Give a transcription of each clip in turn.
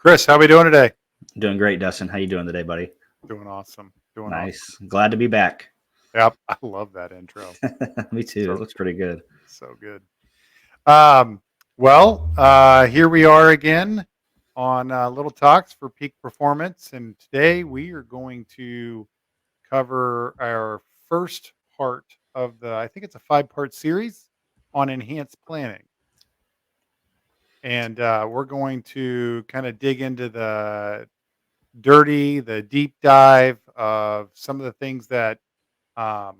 Chris, how we doing today? Doing great, Dustin. How you doing today, buddy? Doing awesome. Doing awesome. Nice. Glad to be back. Yep, I love that intro. Me too. It So looks pretty good. so good. Here we are again on Little Talks for Peak Performance, and today we are going to cover our first part of I think it's a 5-part series on enhanced planning, and we're going to kind of dig into the deep dive of some of the things that got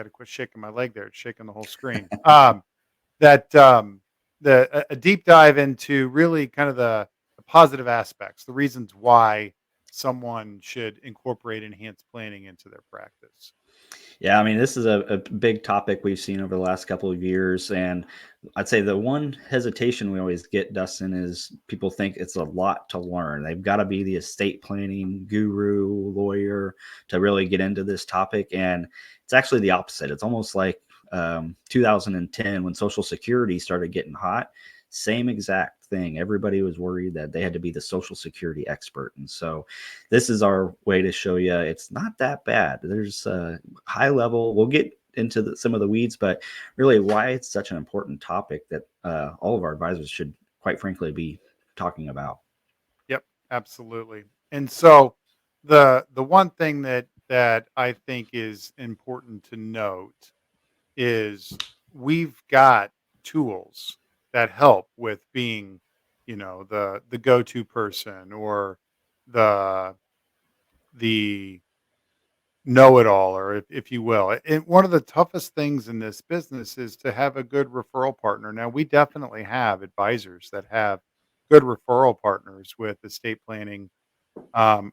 to quit shaking my leg there. It's shaking the whole screen. That a deep dive into really kind of the positive aspects, the reasons why someone should incorporate enhanced planning into their practice. Yeah, I mean, this is a big topic we've seen over the last couple of years. And I'd say the one hesitation we always get, Dustin, is people think it's a lot to learn. They've got to be the estate planning guru, lawyer to really get into this topic. And it's actually the opposite. It's almost like 2010 when Social Security started getting hot. Same exact thing. Everybody was worried that they had to be the Social Security expert. And so this is our way to show you it's not that bad. There's a high level. We'll get into some of the weeds, but really why it's such an important topic that all of our advisors should, quite frankly, be talking about. Yep, absolutely. And so the one thing that I think is important to note is we've got tools that help with being, the go-to person or the the know-it-all, or if you will. And one of the toughest things in this business is to have a good referral partner. Now, we definitely have advisors that have good referral partners with estate planning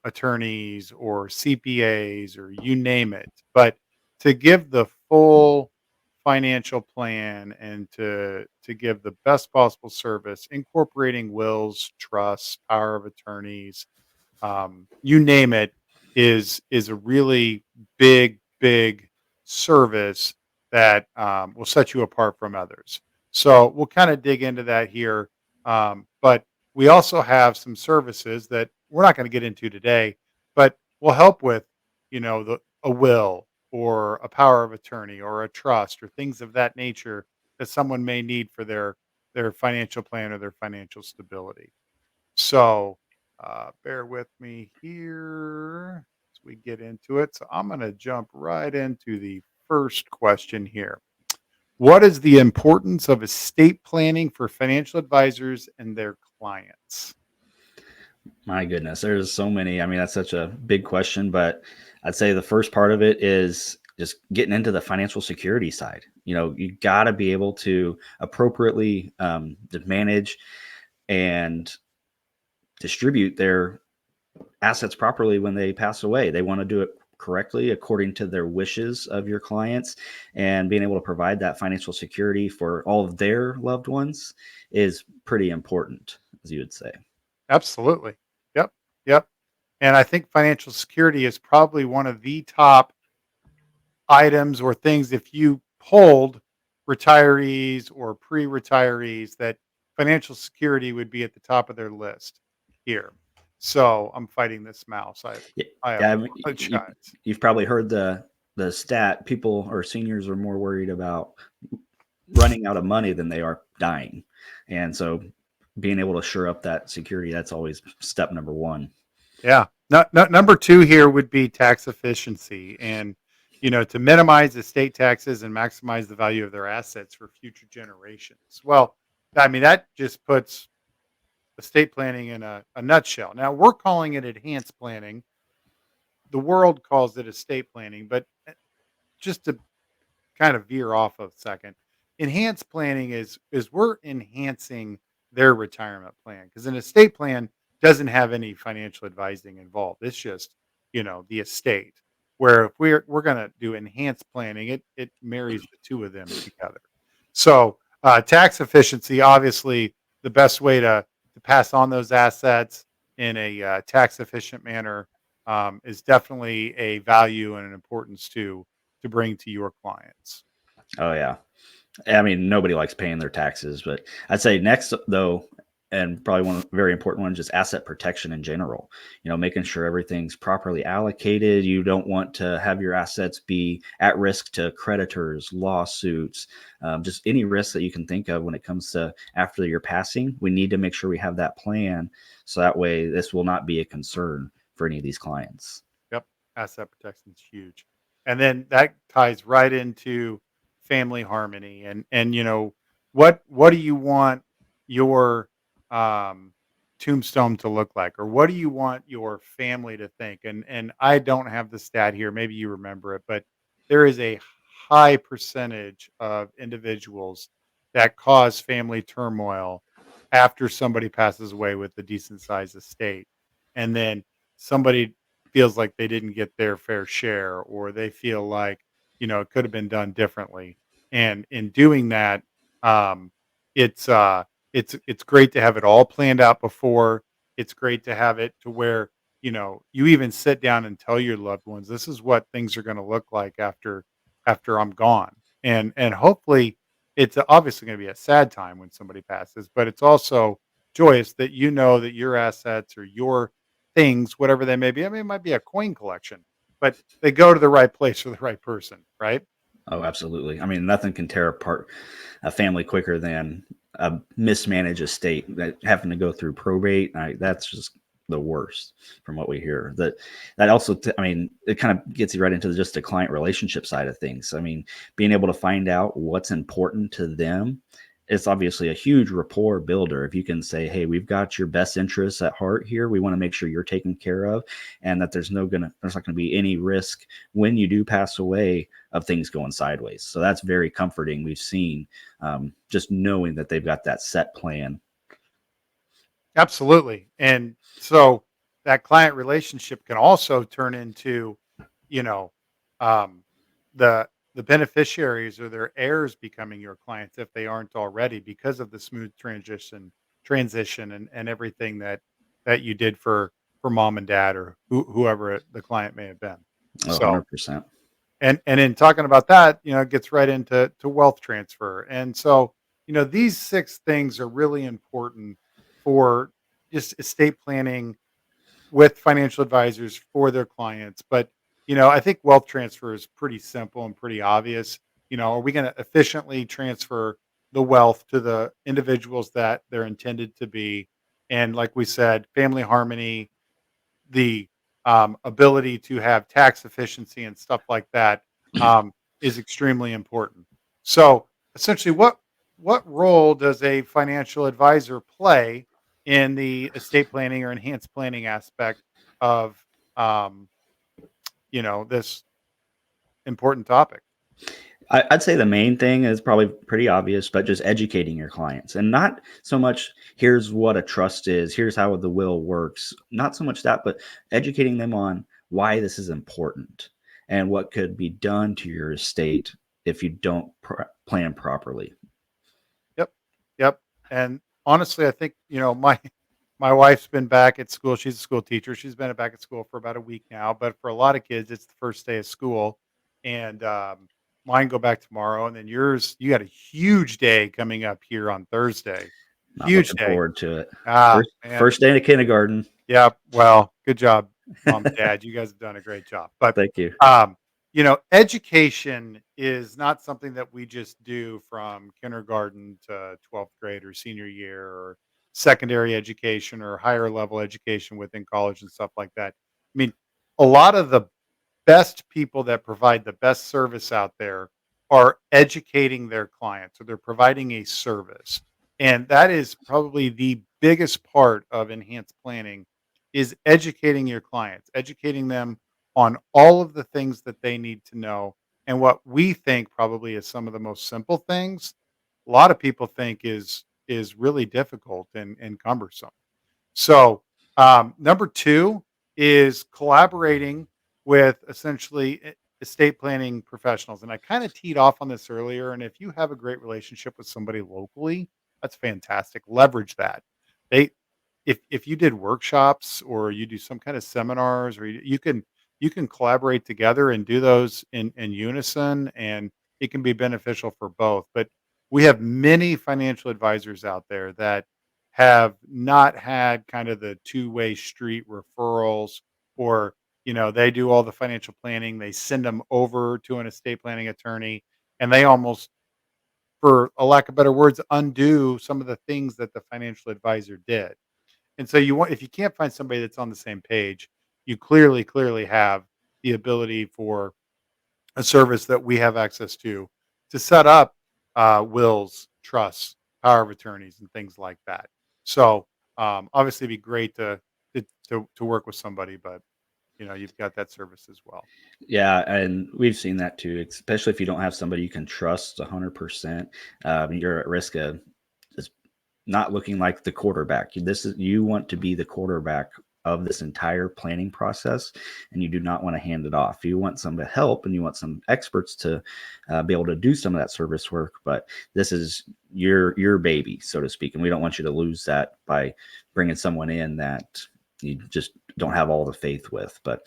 attorneys or CPAs or you name it. But to give the full financial plan and to give the best possible service, incorporating wills, trusts, power of attorneys, you name it, is a really big service that will set you apart from others. So we'll kind of dig into that here, but we also have some services that we're not going to get into today, but will help with, a will or a power of attorney or a trust or things of that nature that someone may need for their financial plan or their financial stability. So bear with me here as we get into it. So I'm going to jump right into the first question here. What is the importance of estate planning for financial advisors and their clients? My goodness, there's so many. I mean, that's such a big question, but I'd say the first part of it is just getting into the financial security side. You got to be able to appropriately to manage and distribute their assets properly when they pass away. They want to do it correctly according to their wishes of your clients, and being able to provide that financial security for all of their loved ones is pretty important, as you would say. Absolutely. Yep. Yep. And I think financial security is probably one of the top items or things if you polled retirees or pre-retirees that financial security would be at the top of their list here. So I'm fighting this mouse. Yeah, I yeah. I mean, apologize. you've probably heard the stat. People or seniors are more worried about running out of money than they are dying, and so being able to shore up that security, that's always step number one. Yeah. No, number two here would be tax efficiency and, to minimize estate taxes and maximize the value of their assets for future generations. Well, I mean, that just puts estate planning in a nutshell. Now, we're calling it enhanced planning. The world calls it estate planning, but just to kind of veer off a second, enhanced planning is we're enhancing their retirement plan because an estate plan doesn't have any financial advising involved. It's just, the estate. Where if we're going to do enhanced planning, it marries the two of them together. So tax efficiency, obviously, the best way to pass on those assets in a tax efficient manner is definitely a value and an importance to bring to your clients. Oh yeah. I mean, nobody likes paying their taxes, but I'd say next though, and probably one very important one, just asset protection in general. Making sure everything's properly allocated. You don't want to have your assets be at risk to creditors, lawsuits, just any risk that you can think of when it comes to after your passing. We need to make sure we have that plan, so that way this will not be a concern for any of these clients. Yep. Asset protection is huge. And then that ties right into family harmony and what do you want your um tombstone to look like, or what do you want your family to think? And I don't have the stat here, maybe you remember it, but there is a high percentage of individuals that cause family turmoil after somebody passes away with a decent sized estate. And then somebody feels like they didn't get their fair share, or they feel like, it could have been done differently. And in doing that, um, it's it's great to have it all planned out before. It's great to have it to where, you even sit down and tell your loved ones, this is what things are going to look like after I'm gone. And hopefully it's obviously going to be a sad time when somebody passes, but it's also joyous that you know that your assets or your things, whatever they may be. I mean, it might be a coin collection, but they go to the right place for the right person, right? Oh, absolutely. I mean, nothing can tear apart a family quicker than a mismanaged estate that having to go through probate. That's just the worst from what we hear. That also, I mean, it kind of gets you right into just the client relationship side of things. I mean, being able to find out what's important to them, it's obviously a huge rapport builder. If you can say, hey, we've got your best interests at heart here. We want to make sure you're taken care of, and that there's not going to be any risk when you do pass away of things going sideways. So that's very comforting. We've seen, just knowing that they've got that set plan. Absolutely. And so that client relationship can also turn into, you know, um, the beneficiaries or their heirs becoming your clients if they aren't already, because of the smooth transition and everything that you did for mom and dad, or whoever the client may have been. Oh, So 100%. and in talking about that, it gets right into wealth transfer. And so, these six things are really important for just estate planning with financial advisors for their clients. But, I think wealth transfer is pretty simple and pretty obvious. Are we going to efficiently transfer the wealth to the individuals that they're intended to be? And like we said, family harmony, the ability to have tax efficiency and stuff like that, um, is extremely important. So, essentially, what role does a financial advisor play in the estate planning or enhanced planning aspect of um, this important topic? I'd say the main thing is probably pretty obvious, but just educating your clients, and not so much here's what a trust is, here's how the will works. Not so much that, but educating them on why this is important and what could be done to your estate if you don't plan properly. Yep, yep. And honestly, I think my wife's been back at school. She's a school teacher. She's been back at school for about a week now. But for a lot of kids, it's the first day of school, and mine go back tomorrow. And then yours, you got a huge day coming up here on Thursday. Not Huge looking day. forward to it. Ah, First man. first day of kindergarten. Yeah. Well, good job, mom and dad. You guys have done a great job. But Thank you. um, education is not something that we just do from kindergarten to 12th grade or senior year, or secondary education or higher level education within college and stuff like that. I mean, a lot of the best people that provide the best service out there are educating their clients, or they're providing a service. And that is probably the biggest part of enhanced planning, is educating your clients, educating them on all of the things that they need to know. And what we think probably is some of the most simple things, a lot of people think is really difficult and cumbersome. So, number two is collaborating with essentially estate planning professionals. And I kind of teed off on this earlier. And if you have a great relationship with somebody locally, that's fantastic. Leverage that. They, if you did workshops or you do some kind of seminars, or you can collaborate together and do those in unison, and it can be beneficial for both. But we have many financial advisors out there that have not had kind of the two-way street referrals, or, they do all the financial planning, they send them over to an estate planning attorney, and they almost, for a lack of better words, undo some of the things that the financial advisor did. And so if you can't find somebody that's on the same page, you clearly have the ability for a service that we have access to set up wills, trusts, power of attorneys, and things like that. So obviously, it'd be great to work with somebody, but you've got that service as well. Yeah, and we've seen that too, especially if you don't have somebody you can trust 100%. You're at risk of just not looking like the quarterback. You want to be the quarterback of this entire planning process, and you do not want to hand it off. You want some to help, and you want some experts to be able to do some of that service work. But this is your baby, so to speak, and we don't want you to lose that by bringing someone in that you just don't have all the faith with. But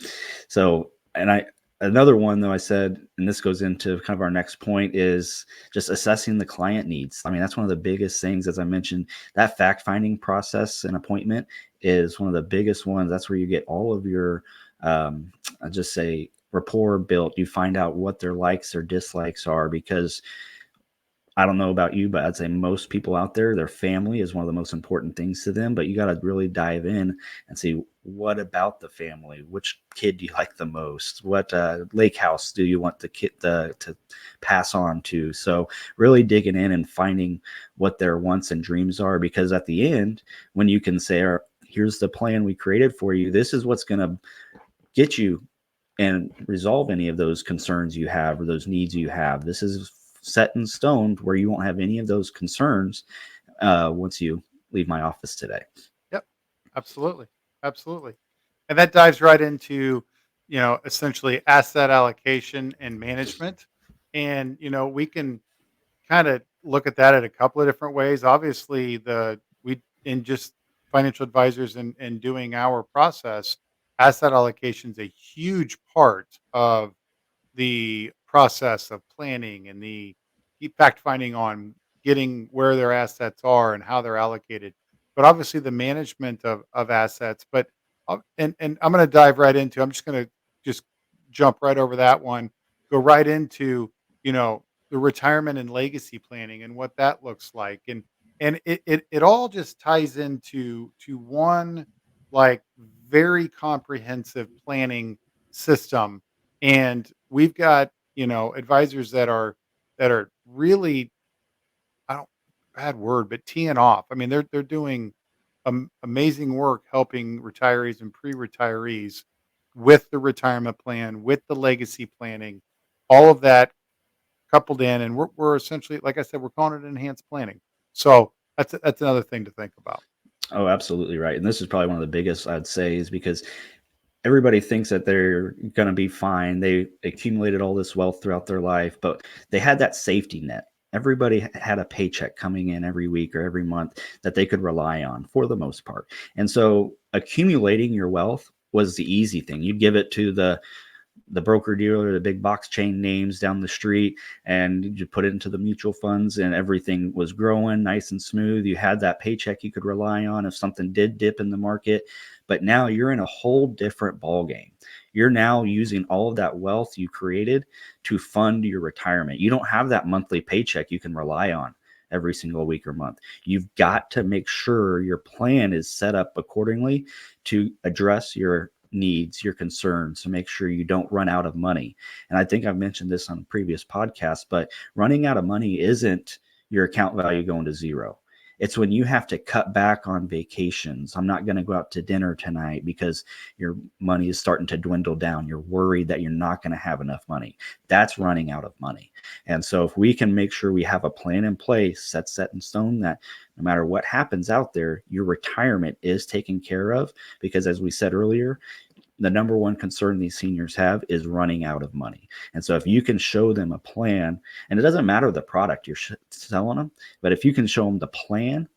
so, and another one though, I said, and this goes into kind of our next point, is just assessing the client needs. I mean, that's one of the biggest things, as I mentioned, that fact finding process and appointment is one of the biggest ones. That's where you get all of your, I just say, rapport built. You find out what their likes or dislikes are, because I don't know about you, but I'd say most people out there, their family is one of the most important things to them. But you got to really dive in and see, what about the family? Which kid do you like the most? What lake house do you want the kid to pass on to? So really digging in and finding what their wants and dreams are, because at the end, when you can say, here's the plan we created for you, this is what's going to get you and resolve any of those concerns you have or those needs you have. This is set in stone where you won't have any of those concerns once you leave my office today. Yep, absolutely, absolutely, and that dives right into essentially asset allocation and management, and we can kind of look at that in a couple of different ways. Obviously, the we in just financial advisors and doing our process, asset allocation is a huge part of the process of planning and the fact finding on getting where their assets are and how they're allocated. But obviously, the management of assets. But and I'm going to dive right into. I'm just going to just jump right over that one. Go right into the retirement and legacy planning and what that looks like, and it all just ties into one, like, very comprehensive planning system. And we've got, advisors that are really, I don't, bad word, but teeing off. I mean, they're doing amazing work helping retirees and pre-retirees with the retirement plan, with the legacy planning, all of that coupled in, and we're essentially, like I said, we're calling it enhanced planning. So that's another thing to think about. Oh, absolutely right. And this is probably one of the biggest, I'd say, is because everybody thinks that they're going to be fine. They accumulated all this wealth throughout their life, but they had that safety net. Everybody had a paycheck coming in every week or every month that they could rely on for the most part. And so accumulating your wealth was the easy thing. You'd give it to the broker dealer, the big box chain names down the street, and you put it into the mutual funds, and everything was growing nice and smooth. You had that paycheck you could rely on if something did dip in the market. But now you're in a whole different ball game. You're now using all of that wealth you created to fund your retirement. You don't have that monthly paycheck you can rely on every single week or month. You've got to make sure your plan is set up accordingly to address your needs, your concerns, to make sure you don't run out of money. And I think I've mentioned this on previous podcasts, but running out of money isn't your account value going to zero. It's when you have to cut back on vacations. I'm not going to go out to dinner tonight because your money is starting to dwindle down. You're worried that you're not going to have enough money. That's running out of money. And so if we can make sure we have a plan in place that's set in stone, that no matter what happens out there, your retirement is taken care of, because as we said earlier, the number one concern these seniors have is running out of money. And so if you can show them a plan, and it doesn't matter the product you're selling them, but if you can show them the plan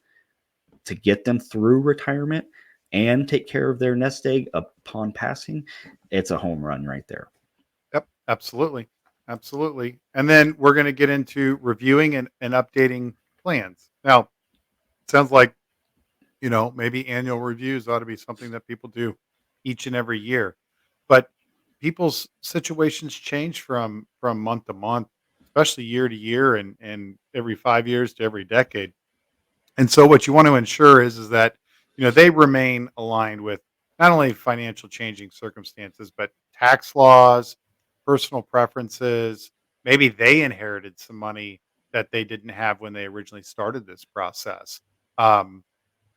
to get them through retirement and take care of their nest egg upon passing, it's a home run right there. Yep, absolutely, absolutely. And then we're going to get into reviewing and updating plans. Now, it sounds like Maybe annual reviews ought to be something that people do each and every year. But people's situations change from month to month, especially year to year, and every 5 years to every decade. And so what you want to ensure is that, they remain aligned with not only financial changing circumstances, but tax laws, personal preferences. Maybe they inherited some money that they didn't have when they originally started this process. Um,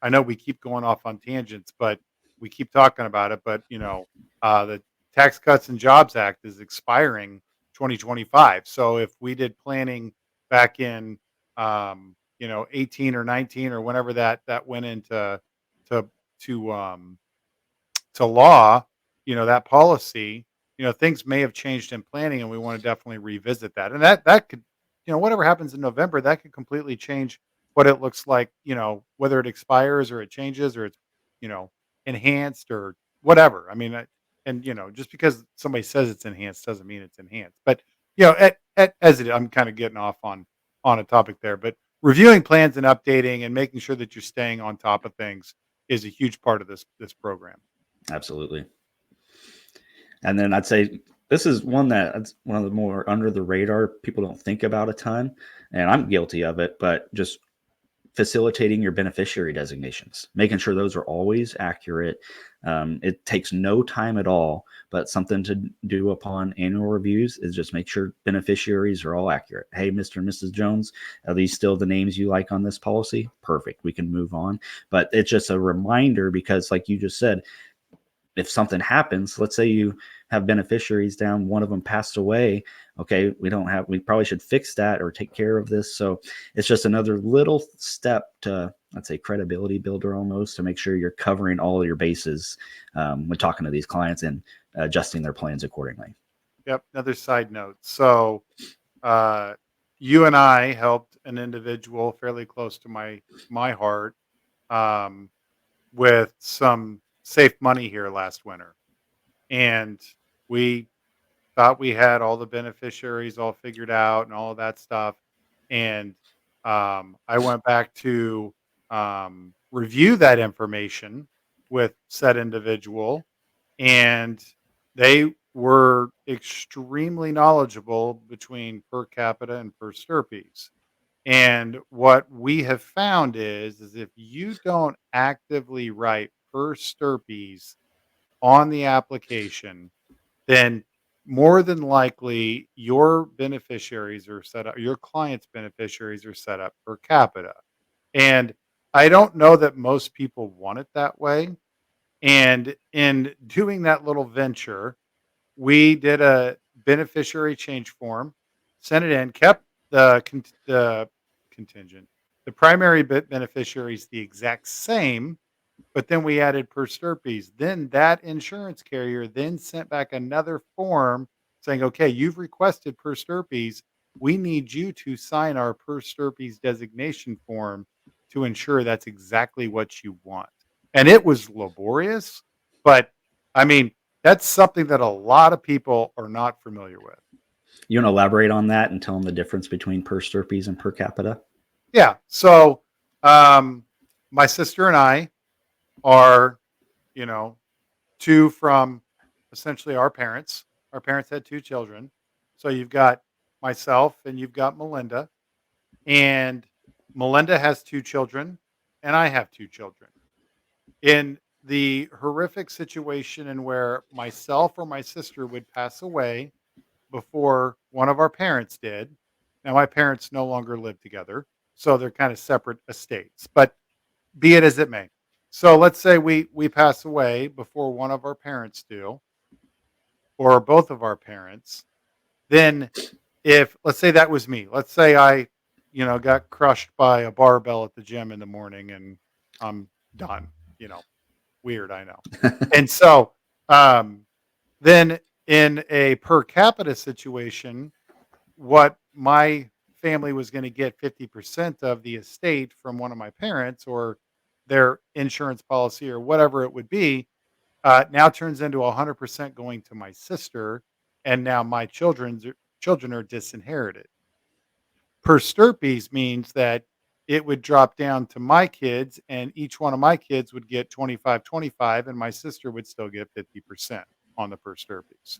I know we keep going off on tangents, but we keep talking about it. But the Tax Cuts and Jobs Act is expiring 2025. So if we did planning back in 18 or 19 or whenever that went into to to um to law, that policy, things may have changed in planning, and we want to definitely revisit that. And that could, whatever happens in November, that could completely change what it looks like, whether it expires or it changes or it's, you know, enhanced or whatever. I mean, and just because somebody says it's enhanced doesn't mean it's enhanced. But as it, I'm kind of getting off on a topic there, but reviewing plans and updating and making sure that you're staying on top of things is a huge part of this program. Absolutely. And then I'd say this is that's one of the more under the radar. People don't think about a ton, and I'm guilty of it. But just facilitating your beneficiary designations, making sure those are always accurate. It takes no time at all, but something to do upon annual reviews is just make sure beneficiaries are all accurate. Hey, Mr. and Mrs. Jones, are these still the names you like on this policy? Perfect. We can move on. But it's just a reminder because, like you just said, if something happens, let's say you have beneficiaries down, one of them passed away. Okay, we probably should fix that or take care of this. So it's just another little step to, let's say, credibility builder almost, to make sure you're covering all of your bases when talking to these clients and adjusting their plans accordingly. Yep. Another side note. So, uh, you and I helped an individual fairly close to my heart, um, with some safe money here last winter, and we thought we had all the beneficiaries all figured out and all of that stuff. And I went back to review that information with said individual, and they were extremely knowledgeable between per capita and per stirpes. And what we have found is if you don't actively write per stirpes on the application, then more than likely your beneficiaries are set up, your client's beneficiaries are set up per capita. And I don't know that most people want it that way. And in doing that little venture, we did a beneficiary change form, sent it in, kept the contingent, the primary beneficiaries the exact same, but then we added per stirpes. Then that insurance carrier then sent back another form saying, "Okay, you've requested per stirpes. We need you to sign our per stirpes designation form to ensure that's exactly what you want." And it was laborious, but I mean, that's something that a lot of people are not familiar with. You want to elaborate on that and tell them the difference between per stirpes and per capita? Yeah. So, um, my sister and I are, you know, two from essentially our parents. Our parents had two children. So you've got myself and you've got Melinda. And Melinda has two children, and I have two children. In the horrific situation in where myself or my sister would pass away before one of our parents did. Now, my parents no longer live together, so they're kind of separate estates. But be it as it may. So let's say we pass away before one of our parents do, or both of our parents. Then, if let's say that was me, let's say I, got crushed by a barbell at the gym in the morning, and I'm done. You know, weird, I know. And so, um, then in a per capita situation, what my family was going to get 50% of the estate from one of my parents or their insurance policy or whatever it would be, now turns into 100% going to my sister, and now my children are disinherited. Per stirpes means that it would drop down to my kids, and each one of my kids would get 25, and my sister would still get 50% on the per stir piece.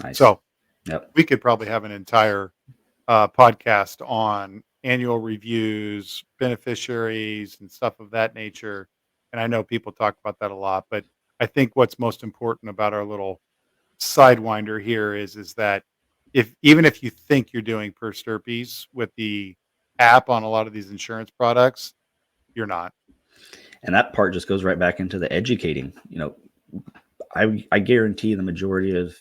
Nice. So Yep. we could probably have an entire podcast on annual reviews, beneficiaries, and stuff of that nature. And I know people talk about that a lot, but I think what's most important about our little sidewinder here is that if even if you think you're doing per stirpies with the app on a lot of these insurance products, you're not. And that part just goes right back into the educating. I guarantee the majority of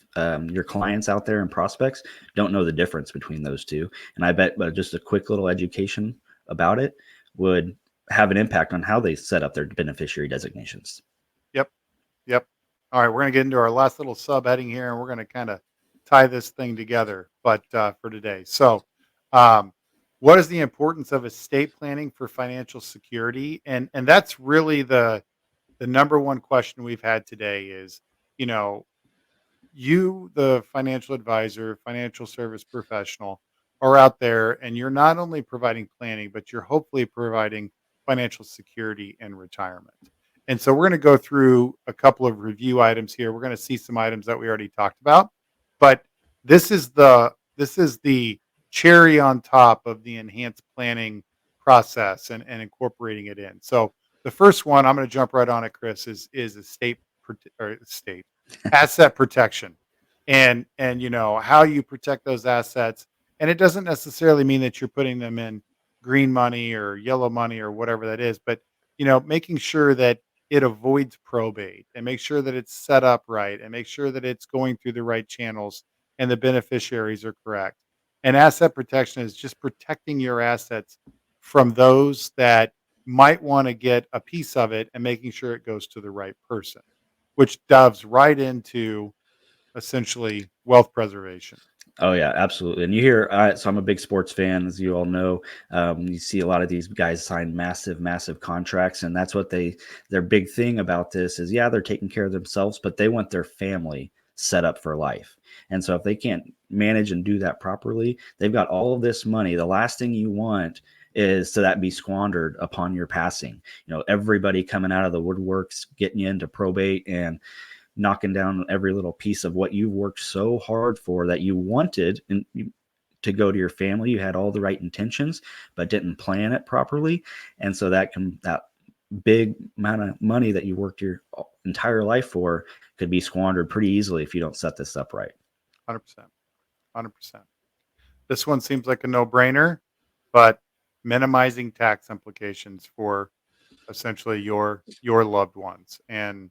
your clients out there and prospects don't know the difference between those two. And I bet just a quick little education about it would have an impact on how they set up their beneficiary designations. Yep. Yep. All right, we're gonna get into our last little subheading here, and we're gonna kind of tie this thing together. But for today, so um, what is the importance of estate planning for financial security? And that's really the number one question we've had today. Is you know you, the financial advisor, financial service professional, are out there, and you're not only providing planning, but you're hopefully providing financial security in retirement. And so we're going to go through a couple of review items here. We're going to see some items that we already talked about, but this is the cherry on top of the enhanced planning process and incorporating it in. So the first one, I'm going to jump right on it, Chris, is estate asset protection, and how you protect those assets. And it doesn't necessarily mean that you're putting them in green money or yellow money or whatever that is, but making sure that it avoids probate, and make sure that it's set up right, and make sure that it's going through the right channels and the beneficiaries are correct. And asset protection is just protecting your assets from those that might want to get a piece of it, and making sure it goes to the right person, which dives right into essentially wealth preservation. Oh yeah, absolutely. And you hear, so I'm a big sports fan, as you all know. You see a lot of these guys sign massive, massive contracts, and that's what their big thing about this is. Yeah, they're taking care of themselves, but they want their family set up for life. And so if they can't manage and do that properly, they've got all of this money. The last thing you want is to that be squandered upon your passing. Everybody coming out of the woodworks, getting you into probate and knocking down every little piece of what you worked so hard for, that you wanted to go to your family. You had all the right intentions, but didn't plan it properly. And so that big amount of money that you worked your entire life for could be squandered pretty easily if you don't set this up right. 100%. 100%. This one seems like a no-brainer, but minimizing tax implications for essentially your loved ones. And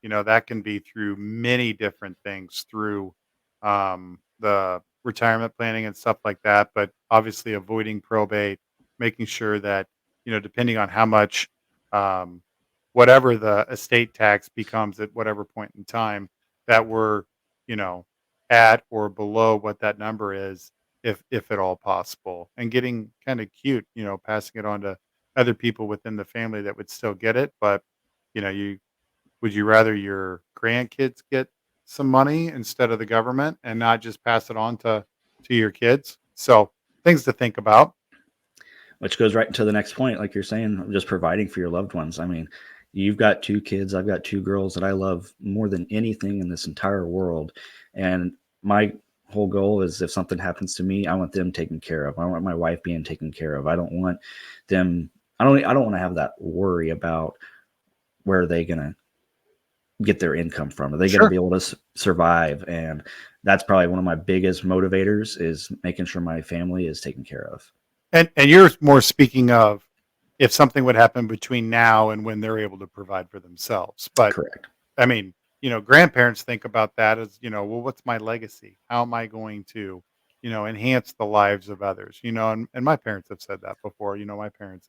that can be through many different things, through the retirement planning and stuff like that, but obviously avoiding probate, making sure that depending on how much um, whatever the estate tax becomes at whatever point in time, that we're you know at or below what that number is, if at all possible, and getting kind of cute, passing it on to other people within the family that would still get it. But you would you rather your grandkids get some money instead of the government, and not just pass it on to your kids? So things to think about. Which goes right into the next point, like you're saying, just providing for your loved ones. I mean, you've got two kids. I've got two girls that I love more than anything in this entire world. And my whole goal is, if something happens to me, I want them taken care of. I want my wife being taken care of. I don't want them, I don't want to have that worry about where are they going to get their income from. Are they going to Sure. be able to survive? And that's probably one of my biggest motivators, is making sure my family is taken care of. And you're more speaking of if something would happen between now and when they're able to provide for themselves. But Correct. I mean, grandparents think about that as, well, what's my legacy? How am I going to, enhance the lives of others? And my parents have said that before. My parents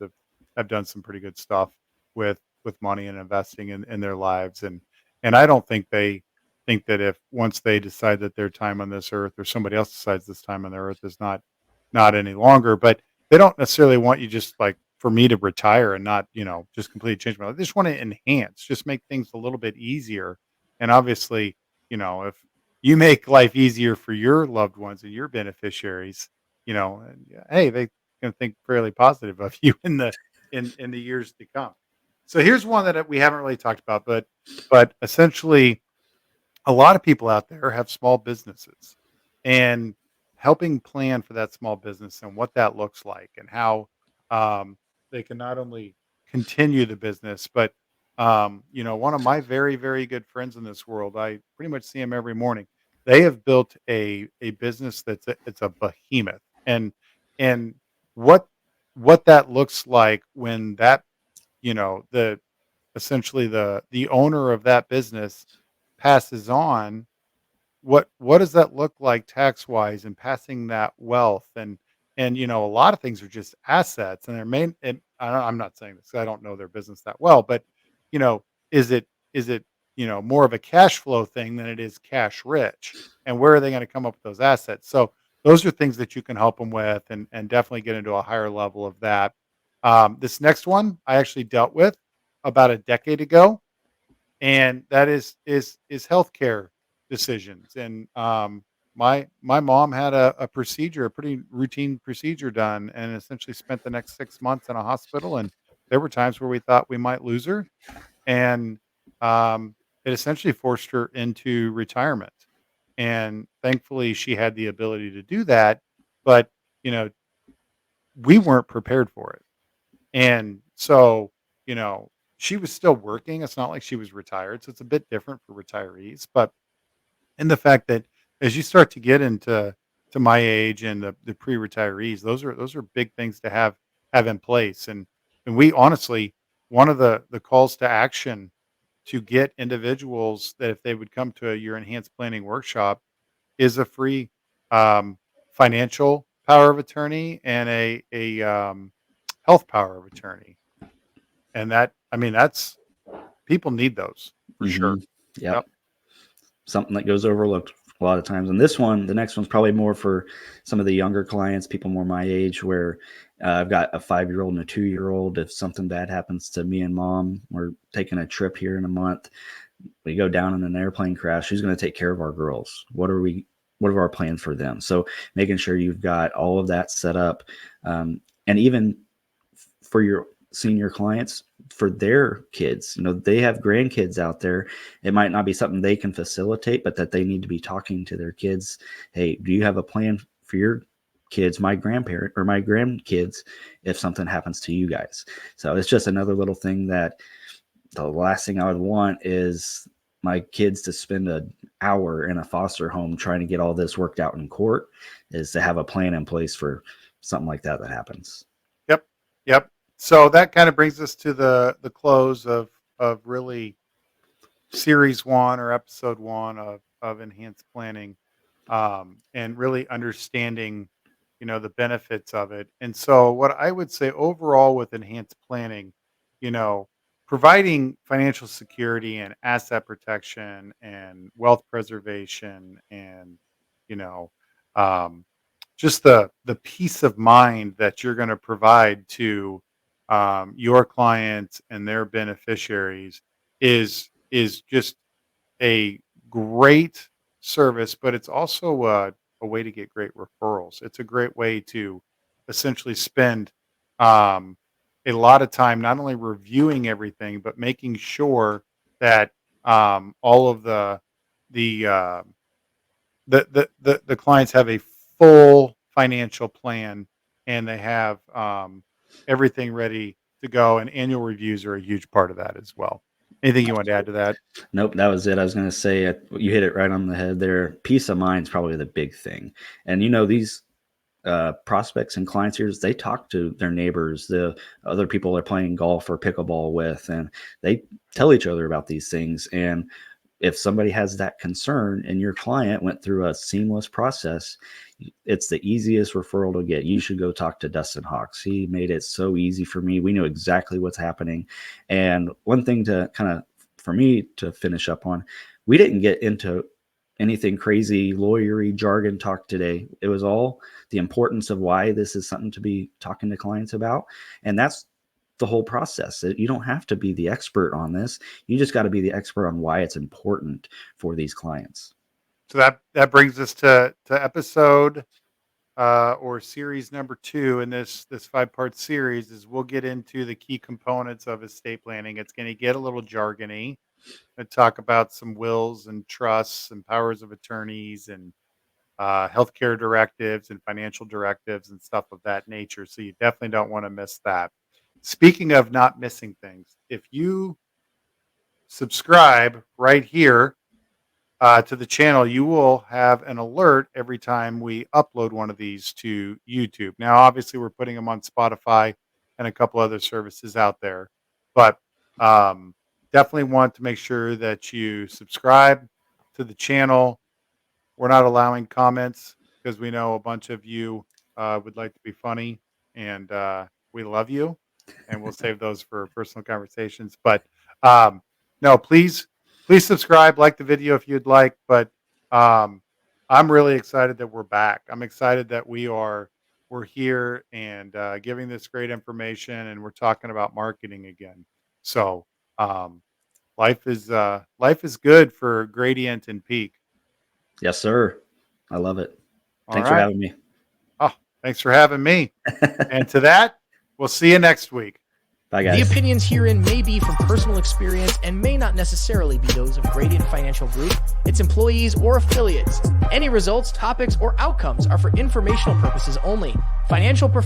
have done some pretty good stuff with money and investing in their lives. And I don't think they think that if once they decide that their time on this earth, or somebody else decides this time on the earth is not any longer, but they don't necessarily want you just like for me to retire and not, just completely change my life. They just want to enhance, just make things a little bit easier. And obviously, if you make life easier for your loved ones and your beneficiaries, and, hey, going to think fairly positive of you in the years to come. So here's one that we haven't really talked about, but essentially a lot of people out there have small businesses, and helping plan for that small business and what that looks like and how they can not only continue the business, but one of my very, very good friends in this world, I pretty much see him every morning. They have built a business it's a behemoth. And what what that looks like when that, the essentially the owner of that business passes on, what does that look like tax wise and passing that wealth? And a lot of things are just assets, and their main, and I'm not saying this 'cause I don't know their business that well, but you know is it more of a cash flow thing than it is cash rich, and where are they going to come up with those assets? So those are things that you can help them with, and definitely get into a higher level of that. This next one I actually dealt with about a decade ago, and that is healthcare decisions. And my mom had a procedure, a pretty routine procedure done, and essentially spent the next 6 months in a hospital. And there were times where we thought we might lose her, and it essentially forced her into retirement. And thankfully, she had the ability to do that, but you know we weren't prepared for it. And so, you know, she was still working. It's not like she was retired. So it's a bit different for retirees. But in the fact that as you start to get to my age and the pre-retirees, those are big things to have in place. And we honestly, one of the calls to action to get individuals that if they would come to your enhanced planning workshop is a free financial power of attorney and a health power of attorney. And that, I mean, that's, people need those for sure. Yep. Yep. Something that goes overlooked a lot of times. And this one, the next one's probably more for some of the younger clients, people more my age, where I've got a 5-year-old and a 2-year-old. If something bad happens to me and mom, we're taking a trip here in a month, we go down in an airplane crash, who's going to take care of our girls? What are our plans for them? So making sure you've got all of that set up. And even for your senior clients, for their kids, they have grandkids out there. It might not be something they can facilitate, but that they need to be talking to their kids. Hey, do you have a plan for your kids, my grandparent or my grandkids, if something happens to you guys? So it's just another little thing that the last thing I would want is my kids to spend an hour in a foster home trying to get all this worked out in court, is to have a plan in place for something like that happens. Yep. Yep. So that kind of brings us to the close of really series one or episode one of enhanced planning, and really understanding, the benefits of it. And so what I would say overall with enhanced planning, you know, providing financial security and asset protection and wealth preservation and, you know, um, just the peace of mind that you're going to provide to your clients and their beneficiaries is just a great service, but it's also a way to get great referrals. It's a great way to essentially spend um, a lot of time not only reviewing everything, but making sure that all of the, uh, the clients have a full financial plan, and they have everything ready to go. And annual reviews are a huge part of that as well. Anything you want to add to that? Nope, that was it. I was going to say, you hit it right on the head there. Peace of mind is probably the big thing. And these prospects and clients here, they talk to their neighbors, the other people they're playing golf or pickleball with, and they tell each other about these things. And if somebody has that concern and your client went through a seamless process, it's the easiest referral to get. You should go talk to Dustin Hawks. He made it so easy for me. We knew exactly what's happening. And one thing to kind of, for me to finish up on, we didn't get into anything crazy lawyery jargon talk today. It was all the importance of why this is something to be talking to clients about. And that's the whole process. You don't have to be the expert on this. You just got to be the expert on why it's important for these clients. So that brings us to episode or series number 2 in this 5-part series is we'll get into the key components of estate planning. It's going to get a little jargony and talk about some wills and trusts and powers of attorneys and healthcare directives and financial directives and stuff of that nature. So you definitely don't want to miss that. Speaking of not missing things, if you subscribe right here to the channel, you will have an alert every time we upload one of these to YouTube. Now, obviously, we're putting them on Spotify and a couple other services out there, but definitely want to make sure that you subscribe to the channel. We're not allowing comments because we know a bunch of you would like to be funny, and we love you, and we'll save those for personal conversations. But no, please subscribe, like the video if you'd like. But I'm really excited that we're back. I'm excited that we're here and giving this great information, and we're talking about marketing again. So life is good for Gradient and Peak. Yes, sir. I love it. All Thanks for right. having me. Oh, thanks for having me. And to that, we'll see you next week. Bye, guys. The opinions herein may be from personal experience and may not necessarily be those of Gradient Financial Group, its employees, or affiliates. Any results, topics, or outcomes are for informational purposes only. Financial professionals